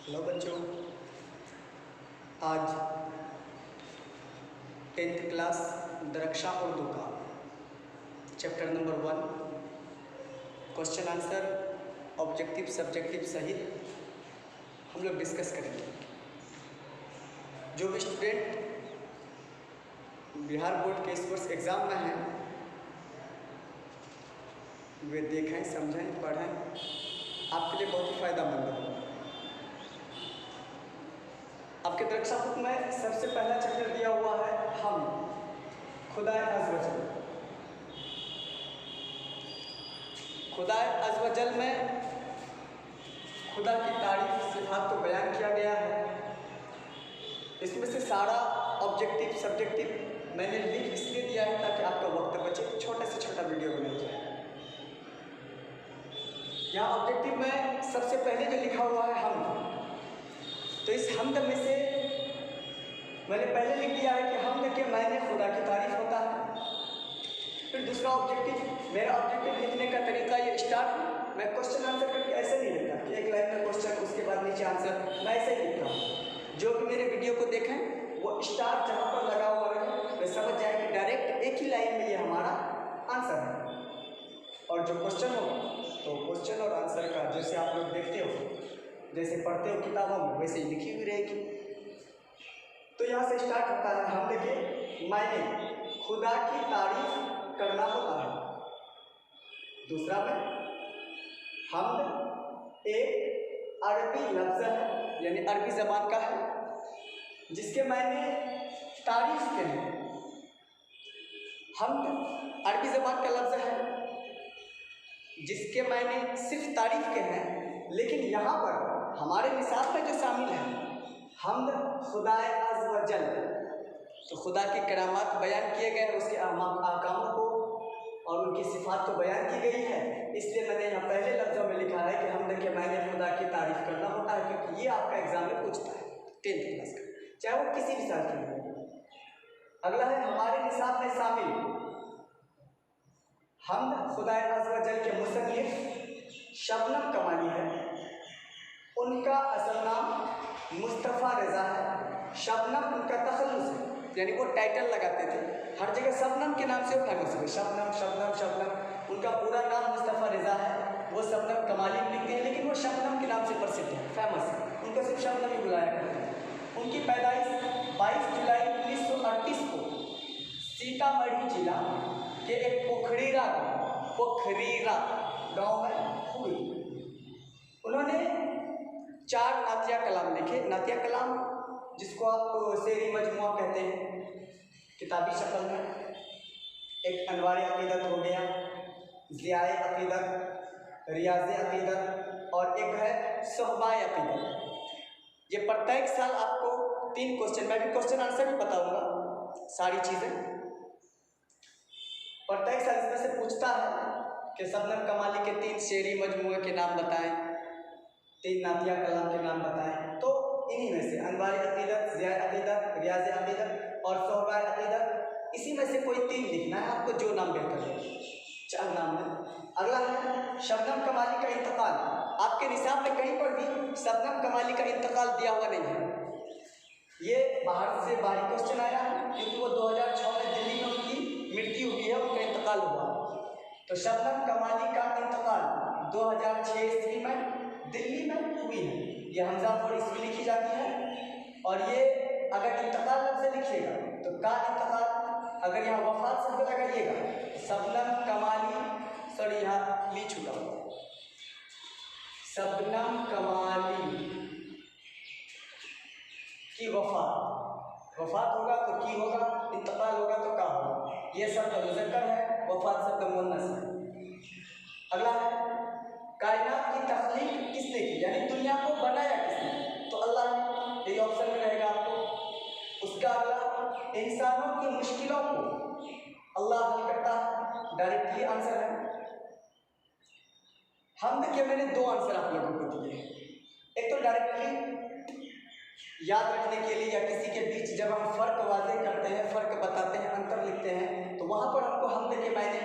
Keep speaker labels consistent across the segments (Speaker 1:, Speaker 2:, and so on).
Speaker 1: Hello बच्चों, आज 10th class दरक्षा Urdu का chapter number 1 question answer objective subjective सहित हम लोग डिस्कस करेंगे। जो भी स्टूडेंट बिहार बोर्ड के इस वर्ष एग्ज़ाम में हैं वे देखें, समझें, पढ़ें, आपके लिए बहुत ही फ़ायदेमंद है। आपके दरक्षा बुक में सबसे पहला चैप्टर दिया हुआ है हम खुदाए अज़ व जल। खुदाए अज़ व जल में खुदा की तारीफ सिफात को बयान किया गया है। इसमें से सारा ऑब्जेक्टिव सब्जेक्टिव मैंने लिख इसलिए दिया है ताकि आपका वक्त बचे, छोटे से छोटा वीडियो बना जाए। यहाँ ऑब्जेक्टिव में सबसे पहले जो लिखा हुआ है हम, तो इस हमद में से मैंने पहले लिख दिया है कि हमद के मायने खुदा की तारीफ होता है। फिर दूसरा ऑब्जेक्टिव, मेरा ऑब्जेक्टिव लिखने का तरीका ये स्टार्ट, मैं क्वेश्चन आंसर करके ऐसे नहीं लिखता कि एक लाइन में क्वेश्चन उसके बाद नीचे आंसर, मैं ऐसे ही लिखता हूँ। जो भी मेरे वीडियो को देखें वो स्टार जहाँ पर लगा हुआ रहे वे समझ जाए कि डायरेक्ट एक ही लाइन में ये हमारा आंसर है। और जो क्वेश्चन होगा तो क्वेश्चन और आंसर का जैसे आप लोग देखते हो, जैसे पढ़ते हो किताबों में, वैसे ही लिखी हुई रहेगी। तो यहाँ से स्टार्ट होता है हमद के मायने खुदा की तारीफ करना होता है। दूसरा में हमद एक अरबी लफ्ज़ है, यानी अरबी ज़बान का है, जिसके मायने तारीफ के हैं। हमद अरबी ज़बान का लफ्ज़ है जिसके मायने सिर्फ तारीफ के हैं, लेकिन यहाँ पर हमारे निसाब में जो शामिल है हमद खुदाए अज़ व जल, तो खुदा की करामात बयान किए गए, उसके अहकामों को और उनकी सिफात को बयान की गई है। इसलिए मैंने यहाँ पहले लफ्ज़ों में लिखा है कि हमद के मायने खुदा की तारीफ करना होता है, क्योंकि ये आपका एग्जाम में पूछता है 10th क्लास का, चाहे वो किसी भी साल के हो। अगला है हमारे निसाब में शामिल हमद खुदाए अज़ व जल के मुसन्निफ शबनम कमाली है। उनका असल नाम मुस्तफ़ा रज़ा है। शबनम उनका तखल्लुस है, यानी वो टाइटल लगाते थे, हर जगह शबनम के नाम से वो फेमस हुए। शबनम शबनम शबनम, उनका पूरा नाम मुस्तफ़ा रज़ा है। वो शबनम कमाली लिखते हैं, लेकिन वो शबनम के नाम से प्रसिद्ध है, फेमस है, उनको सिर्फ शबनम ही बुलाया करते हैं। उनकी पैदाइश 22 जुलाई 1938 को सीतामढ़ी जिला के एक पोखरीरा गाँव में हुई। उन्होंने 4 नातिया कलाम लिखे। नातिया कलाम जिसको आप शेरी मजमुआ कहते हैं किताबी शक्ल में, एक अनवार अक़ीदत हो गया, ज़ियाए अक़ीदत, रियाज़ अक़ीदत, और एक है सोहबाए अक़ीदत। ये प्रत्येक साल आपको 3 क्वेश्चन, मैं भी क्वेश्चन आंसर भी बताऊंगा, सारी चीज़ें प्रत्येक साल इसमें से पूछता है कि शबनम कमाली के 3 शेरी मजमुए के नाम बताएं, 3 नातिया कलाम के नाम बताएं। तो इन्हीं में से अनवार अक़ीदत, ज़ियाए अक़ीदत, रियाज़ अक़ीदत और सोहबाए अक़ीदत, इसी में से कोई 3 लिखना है आपको, जो नाम बेहतर है, 4 नाम है। अगला है शबनम कमाली का इंतकाल। आपके निसाब में कहीं पर भी शबनम कमाली का इंतकाल दिया हुआ नहीं है। ये बाहर से बाहरी क्वेश्चन आया है, क्योंकि वो 2006 में दिल्ली में उनकी मृत्यु हुई है, उनका इंतकाल हुआ। तो शबनम कमाली का इंतकाल 2006 ईस्वी में दिल्ली में हुई है। ये हमजा और ईस्वी लिखी जाती है, और ये अगर इंतकाल लफ्ज़ लिखिएगा तो का इंतकाल, अगर यहाँ वफात शब्द लगाइएगा शबनम कमाली, सॉरी यहाँ ली छूटा हुआ, शबनम कमाली की वफात होगा तो की होगा, इंतकाल होगा तो का होगा। ये शब्द मुज़क्कर है, वफात शब्द मुअन्नस है। अगला है कायनात की तख्लीक किसने की, यानी दुनिया को बनाया किसने, तो अल्लाह ने, यही ऑप्शन में रहेगा आपको। उसका अगला इंसानों की मुश्किलों को अल्लाह हल करता है, डायरेक्टली आंसर है। हमद के मैंने 2 आंसर आप लोगों को दिए हैं। एक तो डायरेक्टली याद रखने के लिए या किसी के बीच जब हम फ़र्क वाज़ेह करते हैं, फ़र्क बताते हैं, अंतर लिखते हैं, तो वहाँ पर हमको हमद के मायने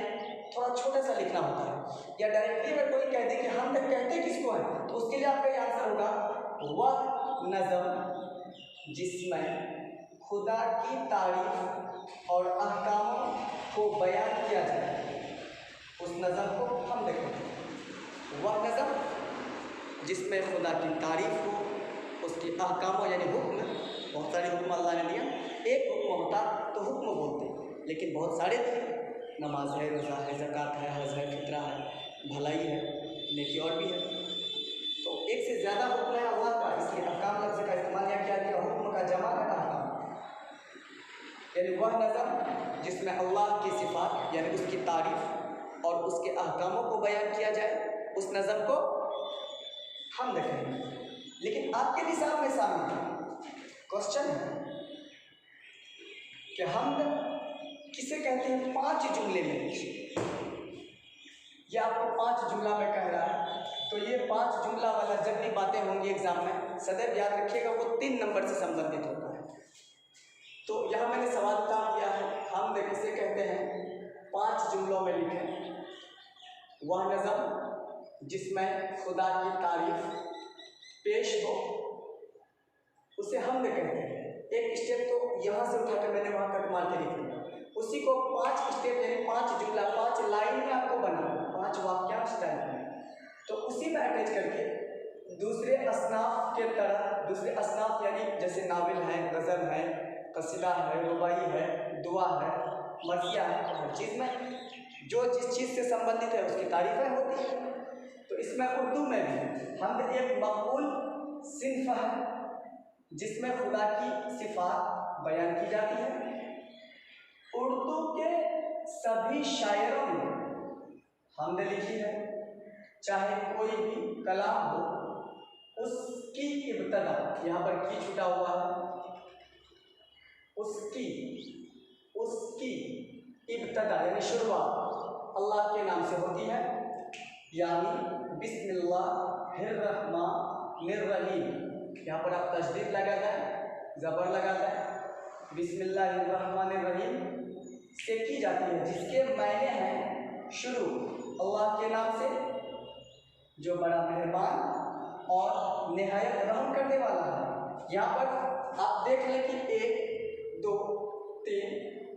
Speaker 1: थोड़ा छोटा सा लिखना होता है। या डायरेक्टली अगर कोई कह दे कि हमद कहते किसको है, तो उसके लिए आपका ये आंसर होगा वह नज़म जिसमें खुदा की तारीफ और अहकामों को बयान किया जाए, उस नज़म को हम देखें। वह नज़म जिसमें खुदा की तारीफ हो, उसके अहकामों यानी हुक्म, बहुत सारे हुक्म अल्लाह ने दिया। एक हुक्म होता तो हुक्म बोलते, लेकिन बहुत सारे थे, नमाज है, रोज़ा है, ज़कात है, हज है, फितरा है, भलाई है, नेकी और भी है। तो एक से ज़्यादा हुक्म है अल्लाह का, इसलिए अहकाम लफ्ज़ का इस्तेमाल यहाँ किया गया। हुक्म का जमा है अहकाम, यानी वह नज़म जिसमें अल्लाह की सिफात यानी उसकी तारीफ और उसके अहकामों को बयान किया जाए, उस नज़म को हम देखेंगे। लेकिन आपके निसाब में सामने क्वेश्चन है कि हम किसे कहते हैं 5 जुमले में लिखिए। ये आपको 5 जुमला में कह रहा है, तो ये 5 जुमला वाला जब भी बातें होंगी एग्जाम में, सदैव याद रखिएगा वो 3 नंबर से संबंधित होता है। तो यहाँ मैंने सवाल उतार दिया है, हम किसे कहते हैं 5 जुमलों में लिखें। वह नज़म जिसमें खुदा की तारीफ पेश हो, उसे हम कहते हैं। एक स्टेप तो यहाँ से उठाकर मैंने वहाँ कट मार के लिख दिया, उसी को 5 स्टेप यानी 5 जुमला 5 लाइन में आपको बनाना, 5 वाक्यांश टाइप में। तो उसी में अटैच करके दूसरे असनाफ के तरह, दूसरे असनाफ यानी जैसे नावल है, गज़ल है, कसीदा है, रुबाई है, दुआ है, मर्सिया है, तो हर चीज़ में जो जिस चीज़ से संबंधित है उसकी तारीफ़ें होती हैं। तो इसमें उर्दू में भी हम एक मकबूल सिन्फ है जिसमें खुदा की सिफात बयान की जाती है। उर्दू के सभी शायरों ने हमद लिखी है, चाहे कोई भी कलाम हो, उसकी इब्तदा, यहाँ पर की छुटा हुआ है, उसकी इब्तदा यानी शुरुआत अल्लाह के नाम से होती है, यानी बिस्मिल्लाहिर्रहमानिर्रहीम। यहाँ पर आप तशदीद लगा दें, ज़बर लगा दें, बिस्मिल्लाहिर्रहमानिर्रहीम से की जाती है, जिसके मायने हैं शुरू अल्लाह के नाम से, जो बड़ा मेहरबान और निहायत रहम करने वाला है। यहाँ पर आप देख लें कि 1 2 3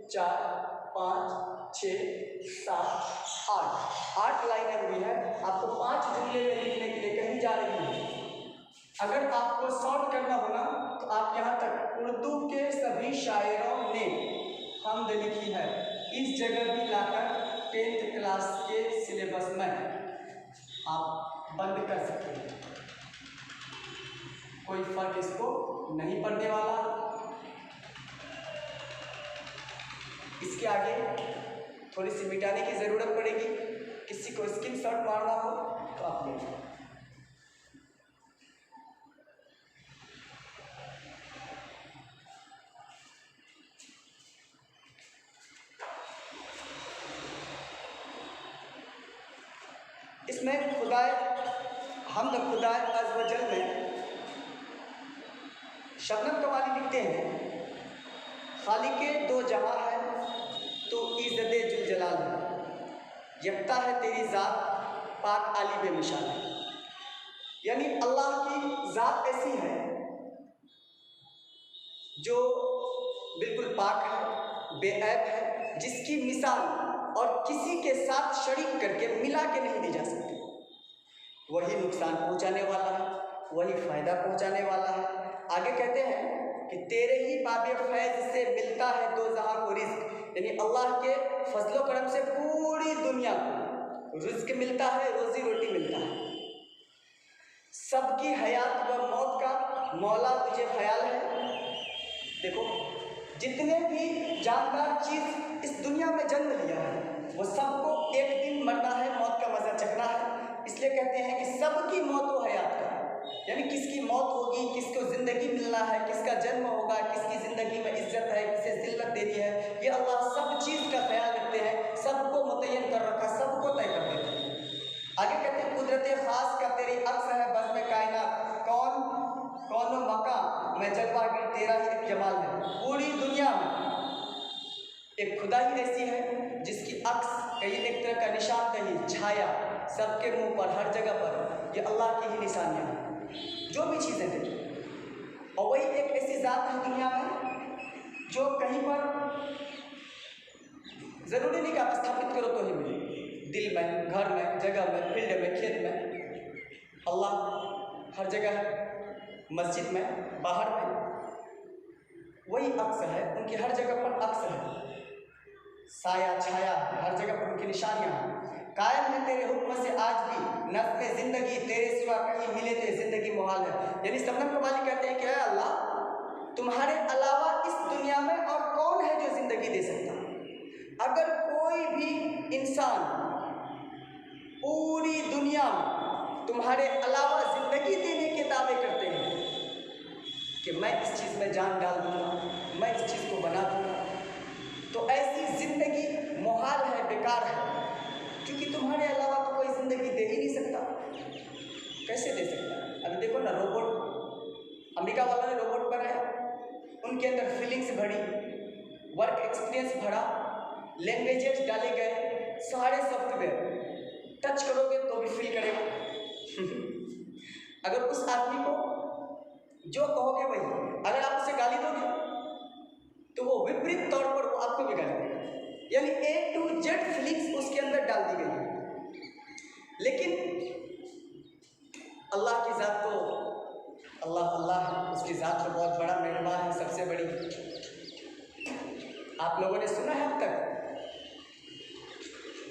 Speaker 1: 4 5 6 7 8 लाइनें हुई है। आपको 5 जुमले में लिखने के लिए कहीं जा रही है। अगर आपको शॉर्ट करना हो ना, तो आप यहाँ तक उर्दू के सभी शायरों ने हमद लिखी है, इस जगह भी लाकर 10th क्लास के सिलेबस में आप बंद कर सकते हैं, कोई फर्क इसको नहीं पड़ने वाला। इसके आगे थोड़ी सी मिटाने की ज़रूरत पड़ेगी, किसी को स्क्रीनशॉट मारना हो तो आप ले लीजिए। इसमें खुदाए हमद खुदाए अज़्ज़ व जल में शबनम कमाली लिखते हैं, खालिके दो जहां है तो इज़्ज़ते जुल जलाल है, यकता है तेरी ज़ात पाक आली बेमिसाल है। यानी अल्लाह की ज़ात ऐसी है जो बिल्कुल पाक है, बेऐब है, जिसकी मिसाल और किसी के साथ शरीक करके मिला के नहीं दी जा सकती। वही नुकसान पहुंचाने वाला है, वही फ़ायदा पहुंचाने वाला है। आगे कहते हैं कि तेरे ही बाबे फैज़ से मिलता है दो जहां को रिज़्क, यानी अल्लाह के फजलो करम से पूरी दुनिया को रिज़्क मिलता है, रोज़ी रोटी मिलता है। सबकी हयात व मौत का मौला तुझे ख्याल है। देखो, जितने भी जानदार चीज़ इस दुनिया में जन्म लिया है, वो सबको एक दिन मरना है, मौत का मज़ा चखना है। इसलिए कहते हैं कि सबकी मौत व हयात का, यानी किसकी मौत होगी, किसको ज़िंदगी मिलना है, किसका जन्म होगा, किसकी ज़िंदगी में इज्जत है, किसे ज़िल्लत देनी है, ये अल्लाह सब चीज़ का ख्याल रखते हैं, सबको मुतय्यन कर रखा, सबको तय कर देते हैं। आगे कहते हैं कुदरत ख़ास का तेरी अक्स है बज़ में कायनात, कौन मकाम में जलवागिर तेरा ही एक जमाल है। पूरी दुनिया में एक खुदा ही ऐसी है जिसकी अक्स कहीं एक तरह का निशानदही, छाया सबके मुंह पर, हर जगह पर, ये अल्लाह की ही निशानियाँ हैं। जो भी चीज़ें देखी। और वही एक ऐसी ज़ात है दुनिया में जो कहीं पर ज़रूरी नहीं कि आप स्थापित करो तो ही मिले, दिल में, घर में, जगह में, फील्ड में, खेत में। अल्लाह हर जगह है, मस्जिद में, बाहर में, वही अक्स है, उनकी हर जगह पर अक्स है, साया छाया हर जगह पर उनकी निशानियाँ हैं। कायम है तेरे हुक्म से आज भी नज़्म ज़िंदगी, तेरे सिवा कहीं मिले तो ज़िंदगी मुहाल है। यानी शबनम कमाली कहते हैं कि अल्लाह तुम्हारे अलावा इस दुनिया में और कौन है जो ज़िंदगी दे सकता। अगर कोई भी इंसान पूरी दुनिया में तुम्हारे अलावा ज़िंदगी देने के दावे करते हैं कि मैं इस चीज़ में जान डाल दूँगा, मैं इस चीज़ को बना दूँगा, तो ऐसी ज़िंदगी मुहाल है, बेकार है, क्योंकि तुम्हारे अलावा तो कोई ज़िंदगी दे ही नहीं सकता। कैसे दे सकता? अभी देखो ना, रोबोट, अमेरिका वालों ने रोबोट बनाया, उनके अंदर फीलिंग्स भरी, वर्क एक्सपीरियंस भरा, लैंग्वेजेस डाले गए, सारे सॉफ्टवेयर, टच करोगे तो भी फील करेगा। अगर उस आदमी को जो कहोगे वही, अगर आप उसे गाली दोगे तो वो विपरीत तौर पर वो आपको भी गाली देगा। यानी A to Z फीलिंग्स उसके अंदर डाल दी गई है। लेकिन अल्लाह की ज़ात तो अल्लाह है, उसकी ज़ात तो बहुत बड़ा मेहरबान है, सबसे बड़ी। आप लोगों ने सुना है अब तक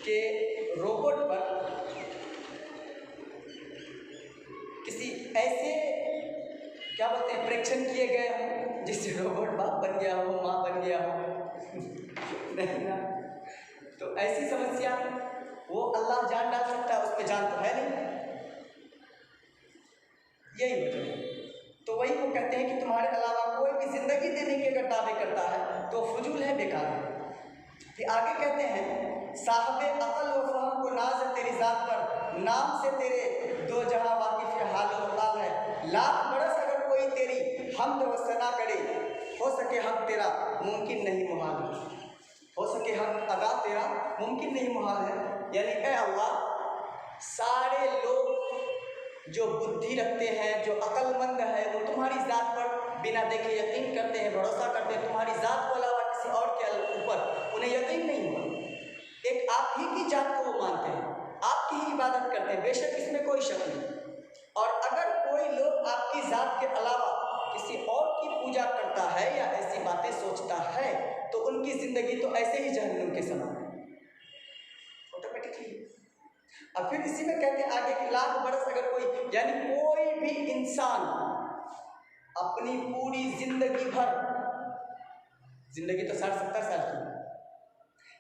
Speaker 1: कि रोबोट पर किसी ऐसे क्या बोलते हैं परीक्षण किए गए हों जिससे रोबोट बाप बन गया हो, माँ बन गया हो? नहीं ना। तो ऐसी समस्या वो अल्लाह जान डाल सकता है, उस पर जान तो है नहीं। यही वजह है। तो वही वो कहते हैं कि तुम्हारे अलावा कोई भी जिंदगी देने के अगर दावे करता है तो फजूल है, बेकार है। फिर आगे कहते हैं साहबे अकल व फहम को नाज है तेरी ज़ात पर, नाम से तेरे दो जहां वाकिफ हाल व हाल है। लाख बरस अगर कोई तेरी हमद व सना करे, हो सके हक तेरा मुमकिन नहीं मुहाल है। हो सके हक अदा तेरा मुमकिन नहीं मुहाल है। यानी ऐ अल्लाह, सारे लोग जो बुद्धि रखते हैं, जो अक्लमंद है, वो तुम्हारी ज़ात पर बिना देखे यकीन करते हैं, भरोसा करते हैं। तुम्हारी ज़ात को अलावा किसी और के ऊपर उन्हें यकीन नहीं हुआ। एक आप ही की जात को वो मानते हैं, आपकी ही इबादत करते हैं, बेशक इसमें कोई शक नहीं। और अगर कोई लोग आपकी ज़ात के अलावा किसी और की पूजा करता है या ऐसी बातें सोचता है तो उनकी ज़िंदगी तो ऐसे ही जहन्नुम के समान है, ऑटोमेटिकली। अब फिर इसी में कहते हैं आगे कि लाख बरस अगर कोई, यानी कोई भी इंसान अपनी पूरी जिंदगी भर, जिंदगी तो 60-70 साल की,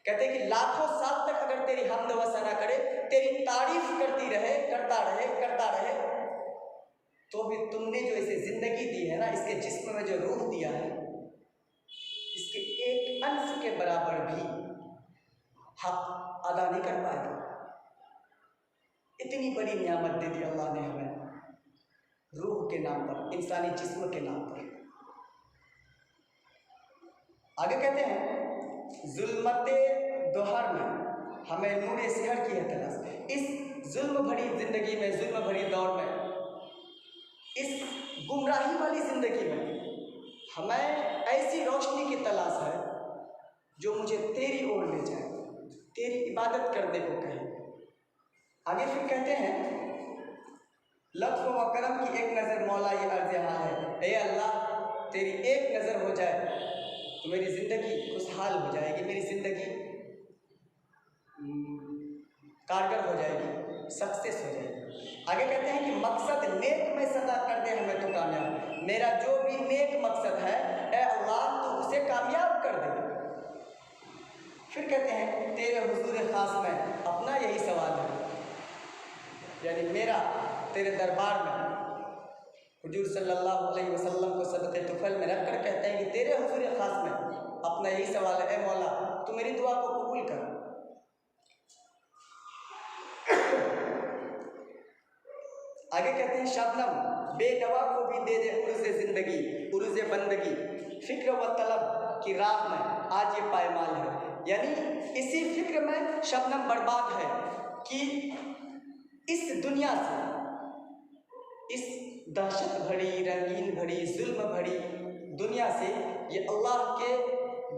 Speaker 1: कहते हैं कि लाखों साल तक अगर तेरी हमद व सना करे, तेरी तारीफ करती रहे, करता रहे, तो भी तुमने जो इसे जिंदगी दी है ना, इसके जिस्म में जो रूह दिया है, इसके एक अंश के बराबर भी हक अदा नहीं कर पाएगा। इतनी बड़ी नियामत दे दी अल्लाह ने हमें रूह के नाम पर, इंसानी जिस्म के नाम पर। आगे कहते हैं जुल्मते दोहर में हमें नूर सेहर की है तलाश। इस जुल्म भरी जिंदगी में, जुल्म भरी दौर में, इस गुमराही वाली जिंदगी में हमें ऐसी रोशनी की तलाश है जो मुझे तेरी ओर ले जाए, तेरी इबादत करने को कहे। आगे फिर कहते हैं लत्फ़ व करम की एक नज़र मौला ये अर्ज़ हाल है। ए अल्लाह, तेरी एक नज़र हो जाए तो मेरी ज़िंदगी खुशहाल हो जाएगी, मेरी ज़िंदगी कारगर हो जाएगी, सक्सेस हो जाएगी। आगे कहते हैं कि मकसद नेक में सदा कर दे हमें तो कामयाब। मेरा जो भी नेक मकसद है ए अल्लाह तो उसे कामयाब कर दे। फिर कहते हैं तेरे हुजूर ख़ास में अपना यही सवाल है, यानी मेरा तेरे दरबार में हुजूर सल्लल्लाहु अलैहि वसल्लम को सदक़े तुफ़ल में रख कर कहते हैं कि तेरे हुजूर ख़ास में अपना यही सवाल है, ए मौला तू मेरी दुआ को कबूल कर। आगे कहते हैं शबनम बेनवा को भी दे दे उर्ज़े ज़िंदगी, उर्ज़े बंदगी, फ़िक्र व तलब की राह में आज ये पायमाल है। यानी इसी फिक्र में शबनम बर्बाद है कि इस दुनिया से, इस दहशत भरी, रंगीन भरी, जुल्म भरी दुनिया से ये अल्लाह के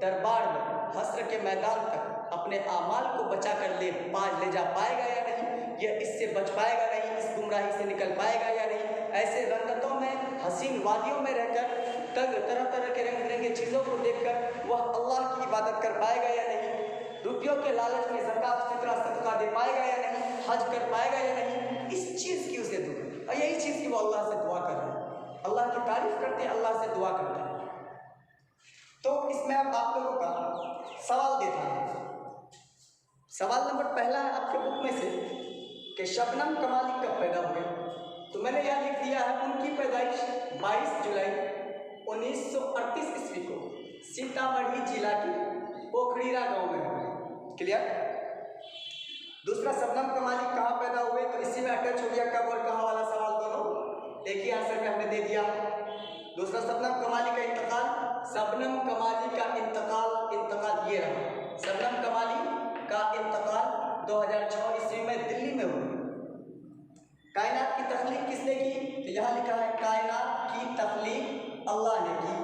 Speaker 1: दरबार में हश्र के मैदान तक अपने आमाल को बचा कर ले जा पाएगा या नहीं, यह इससे बच पाएगा नहीं, इस गुमराही से निकल पाएगा या नहीं। ऐसे रंगतों में, हसीन वादियों में रहकर तरह तरह के रंग बिरंगे चीज़ों को देखकर वह अल्लाह की इबादत कर पाएगा या नहीं, रुपयों के लालच में ज़कात फितरा सदका दे पाएगा या नहीं, हज कर पाएगा या नहीं, इस चीज़ की उसे दुआ। और यही चीज़ की वो अल्लाह से दुआ कर रहे हैं, अल्लाह की तारीफ करते हैं, अल्लाह से दुआ करते हैं। तो इसमें अब आप लोगों का सवाल देता हूँ। सवाल नंबर पहला है आपके बुक में से कि शबनम कमाली कब पैदा हुए, तो मैंने यह लिख दिया है उनकी पैदाइश 22 जुलाई 1938 ईस्वी को सीतामढ़ी जिला के पोखरीरा गांव में हुए। क्लियर। दूसरा, शबनम कमाली कहाँ पैदा हुए, तो इसी में अटैच हो गया कब और कहाँ वाला सवाल, दोनों एक ही आंसर में हमने दे दिया। दूसरा, शबनम कमाली का इंतकाल, शबनम कमाली का इंतकाल ये रहा, शबनम कमाली का इंतकाल 2006 ईस्वी में दिल्ली में हुआ। कायनात की तख्लीक किसने की, तो यहाँ लिखा है कायनात की तख्लीक अल्लाह ने की।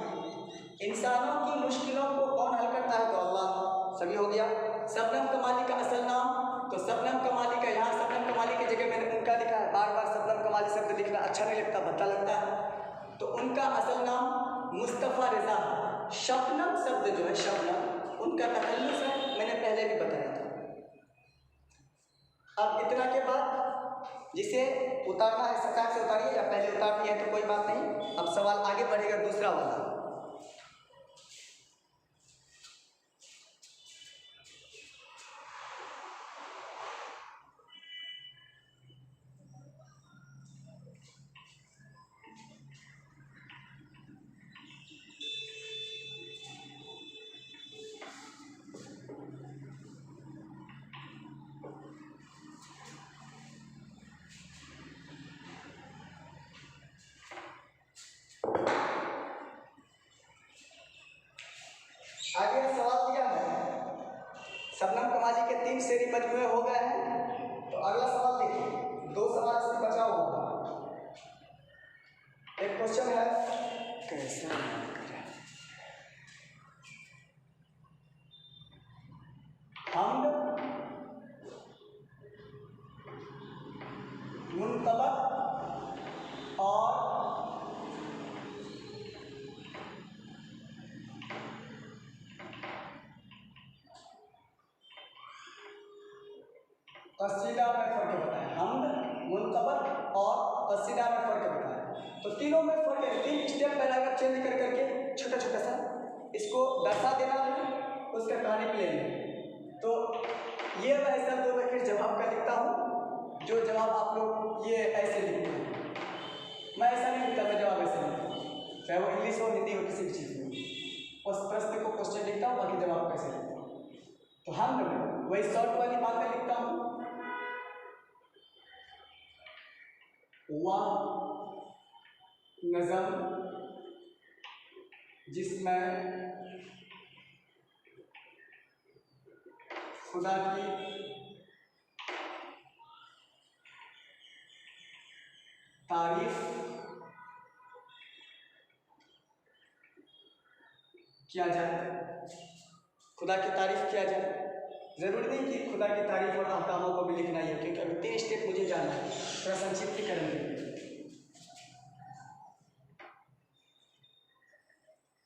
Speaker 1: इंसानों की मुश्किलों को कौन हल करता है, तो अल्लाह। सभी हो गया। शबनम कमाली का असल नाम, तो शबनम कमाली का, यहाँ शबनम कमाली की जगह मैंने उनका लिखा है, बार बार शबनम कमाली शब्द लिखना अच्छा नहीं लगता, भद्दा लगता है, तो उनका असल नाम मुस्तफ़ा रिज़ा। शबनम शब्द जो है, शबनम उनका तखल्लुस है, मैंने पहले भी बताया था। अब इतना के बाद जिसे उतारना है सरकार से उतारिए, या पहले उतारनी है तो कोई बात नहीं। अब सवाल आगे बढ़ेगा दूसरा वाला। आगे सवाल दिया है, शबनम कमाली के 3 शेरी मजमूए हो गए हैं, तो अगला सवाल देखिए, 2 सवाल से बचा हुआ। एक क्वेश्चन है, कैसा हमद, मुनतबक और कसीदा में फर्क बताएं। हमद, मुनतबक और कसीदा में फर्क बताएं। तो तीनों में फर्क है, 3 स्टेप पैराग्राफ चेंज कर करके छोटा छोटा सा इसको दर्शा देना है, उसका कहानी प्ले है। तो ये मैं ऐसा 2 में फिर जवाब का लिखता हूँ, जो जवाब आप लोग ये ऐसे लिखते हैं, मैं ऐसा नहीं लिखता, मैं जवाब ऐसे लिखता हूँ, चाहे वो इंग्लिश हो, हिंदी हो, किसी भी चीज़ में। उस प्रश्न को क्वेश्चन लिखता हूँ, बाकी जवाब कैसे लिखता हूँ। तो हम वही शॉर्ट वाली बातें लिखता हूँ, वह नज़म जिसमें खुदा की तारीफ किया जाए, खुदा की तारीफ किया जाए। ज़रूरी नहीं कि खुदा की तारीफ और अहकामों को भी लिखना ही है, क्योंकि अभी 3 स्टेप मुझे जाना है, थोड़ा संक्षिप्तीकरण करेंगे।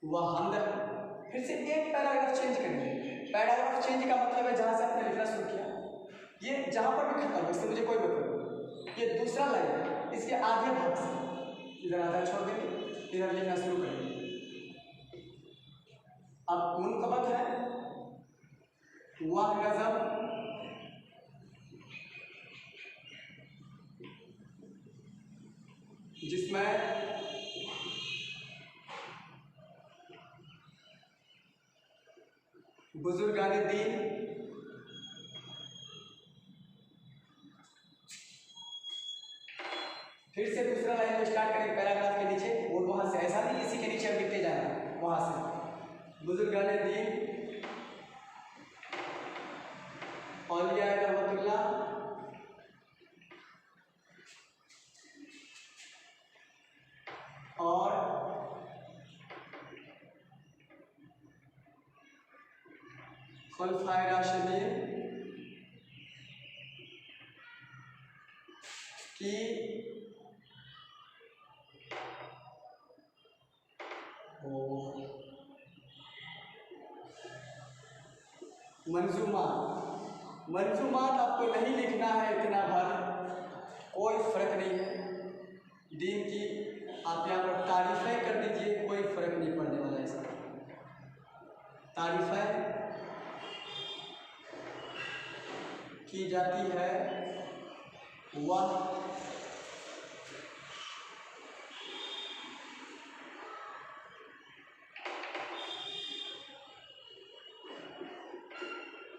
Speaker 1: वह हमद, फिर से एक पैराग्राफ चेंज करेंगे। पैराग्राफ चेंज का मतलब है जहाँ से आपने लिखना शुरू किया, ये जहाँ पर भी खत्म हो, इससे मुझे कोई मतलब नहीं। ये दूसरा लाइन है, इसके आगे भाग से इधर आधा छोड़ देंगे, इधर लिखना शुरू करेंगे। अब मुनतबक है, वह नज़म जिसमें बुजुर्गाने दीन फिर से दूसरा लाइन को स्टार्ट करें पैराग्राफ के नीचे, और वहाँ से ऐसा नहीं इसी के नीचे अब लिखते जाना, वहाँ से बुजुर्गाने दीन औलिया रहमतुल्लाह फुल फायदा शरीर की मंजूमात आपको नहीं लिखना है इतना भर, कोई फर्क नहीं है। दीन की आप यहाँ पर तारीफें कर दीजिए, कोई फर्क नहीं पड़ने वाला इसका। तारीफें की जाती है वह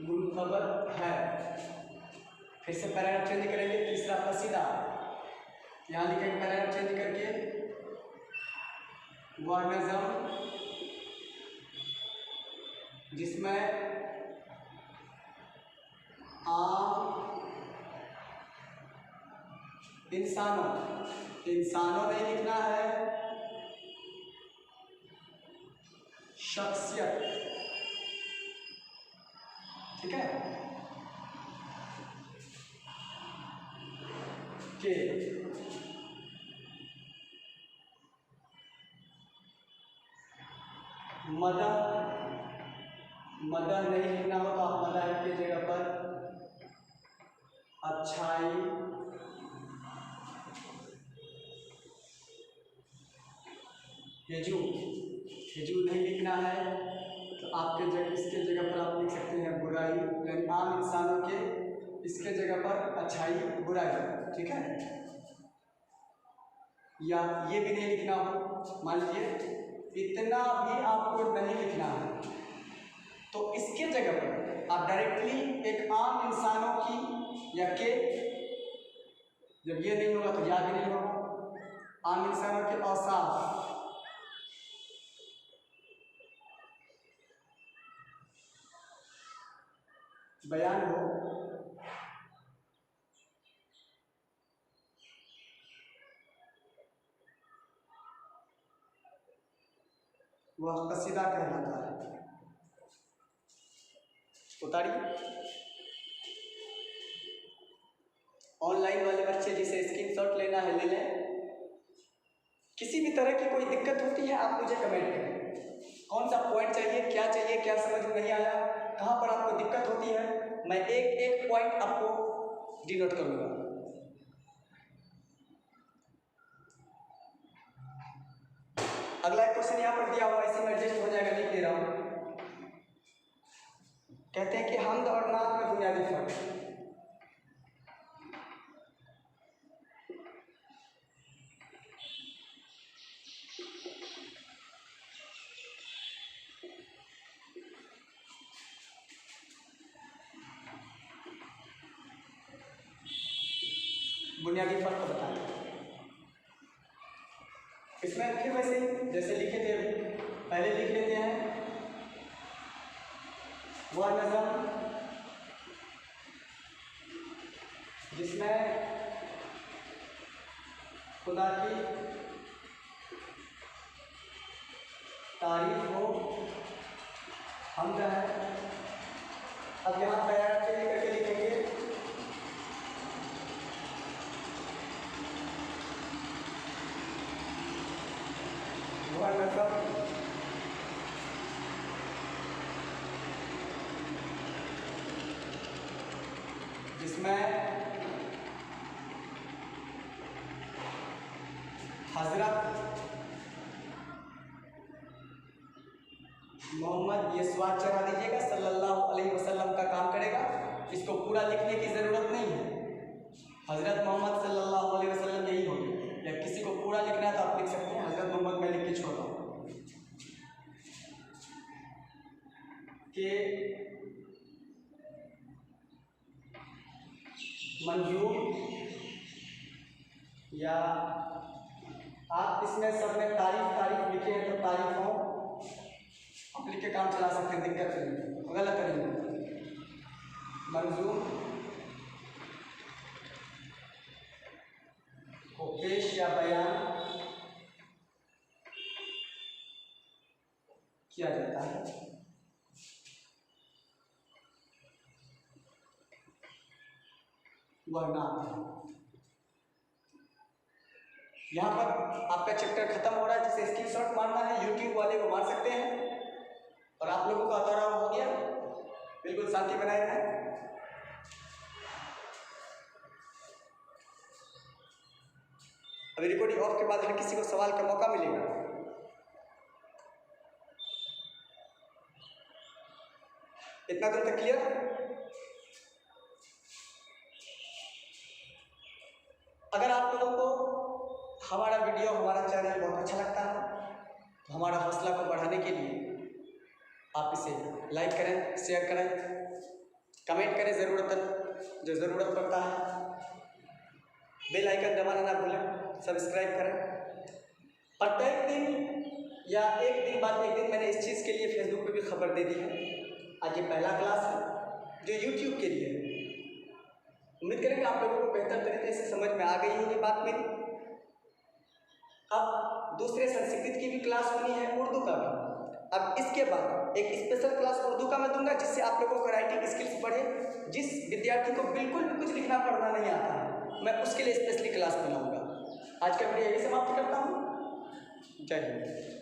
Speaker 1: मुनखबर है। फिर से पैराग्राफ चेंज करेंगे, तीसरा कसीदा, यहाँ लिखेंगे पैराग्राफ चेंज करके, वह नज़म जिसमें आम इंसानों नहीं लिखना है, शख्सियत, ठीक है, के मदह नहीं लिखना हो तो आप मदह की जगह पर अच्छाई, हिजू नहीं लिखना है तो आपके जगह इसके जगह पर आप लिख सकते हैं बुराई, यानी आम इंसानों के इसके जगह पर अच्छाई बुराई, ठीक है। या ये भी नहीं लिखना हो, मान लीजिए इतना भी आपको नहीं लिखना है तो इसके जगह पर आप डायरेक्टली एक आम इंसानों की या के, जब ये नहीं होगा तो या भी नहीं होगा, आम इंसानों के औसाफ, बयान हो, वह कसीदा कहलाता है। उतारिए। ऑनलाइन वाले बच्चे जिसे स्क्रीनशॉट लेना है ले लें। किसी भी तरह की कोई दिक्कत होती है आप मुझे कमेंट करें, कौन सा पॉइंट चाहिए, क्या समझ में नहीं आया, कहाँ पर आपको दिक्कत होती है, मैं एक एक पॉइंट आपको डिनोट करूँगा। अगला क्वेश्चन यहाँ पर दिया हुआ, इसी में एडजस्ट हो जाएगा, लिख दे रहा हूँ। कहते हैं कि हमद और नात में बुनियादी फर्क। बुनियादी फर्क बताएं। इसमें फिर वैसे ही जैसे लिखे थे अभी, पहले लिख लेते हैं, वह नज़म जिसमें खुदा की तारीफ हो, हमद है। अब यहाँ पैराग्राफ चेंज करके लिखेंगे, वह नज़म जिसमें हजरत मोहम्मद, ये स्वाद चढ़ा दीजिएगा, सल्लल्लाहु अलैहि वसल्लम का काम करेगा, इसको पूरा लिखने की ज़रूरत नहीं है। हजरत मोहम्मद सल्लल्लाहु अलैहि वसल्लम यही होगी, या किसी को पूरा लिखना है तो आप लिख सकते हैं हजरत मोहम्मद, मैं लिख के छोड़ रहा हूँ कि मंजूर, या आप इसमें सब में तारीफ लिखे हैं तो तारीफों आप लिख के काम चला सकते हैं, दिक्कत नहीं, गलत नहीं। मंजूर को पेश या बयान किया जाता है। वह ना आता है। यहाँ पर आपका चैप्टर खत्म हो रहा है, जिसे स्क्रीनशॉट मारना है यूट्यूब वाले वो मार सकते हैं। और आप लोगों का दौरा हो गया, बिल्कुल शांति बनाए रहें। अभी रिकॉर्डिंग ऑफ के बाद हर किसी को सवाल का मौका मिलेगा। इतना दूर तक क्लियर? अगर आप लोगों को हमारा वीडियो, हमारा चैनल बहुत अच्छा लगता है तो हमारा हौसला को बढ़ाने के लिए आप इसे लाइक करें, शेयर करें, कमेंट करें ज़रूरतन जो ज़रूरत पड़ता है। बेल आइकन दबाना ना भूलें, सब्सक्राइब करें। प्रत्येक दिन या एक दिन बाद एक दिन मैंने इस चीज़ के लिए फेसबुक पे भी खबर दे दी है। आज ये पहला क्लास है जो यूट्यूब के लिए है। उम्मीद करेंगे आप लोगों को बेहतर तरीके से समझ में आ गई होगी बात मेरी। अब दूसरे संस्कृत की भी क्लास होनी है, उर्दू का भी। अब इसके बाद एक स्पेशल क्लास उर्दू का मैं दूंगा, जिससे आप लोगों को राइटिंग स्किल्स बढ़े। जिस विद्यार्थी को बिल्कुल भी कुछ लिखना पढ़ना नहीं आता है, मैं उसके लिए स्पेशली क्लास बनाऊंगा। आज का वीडियो यही समाप्त करता हूँ। जय हिंद।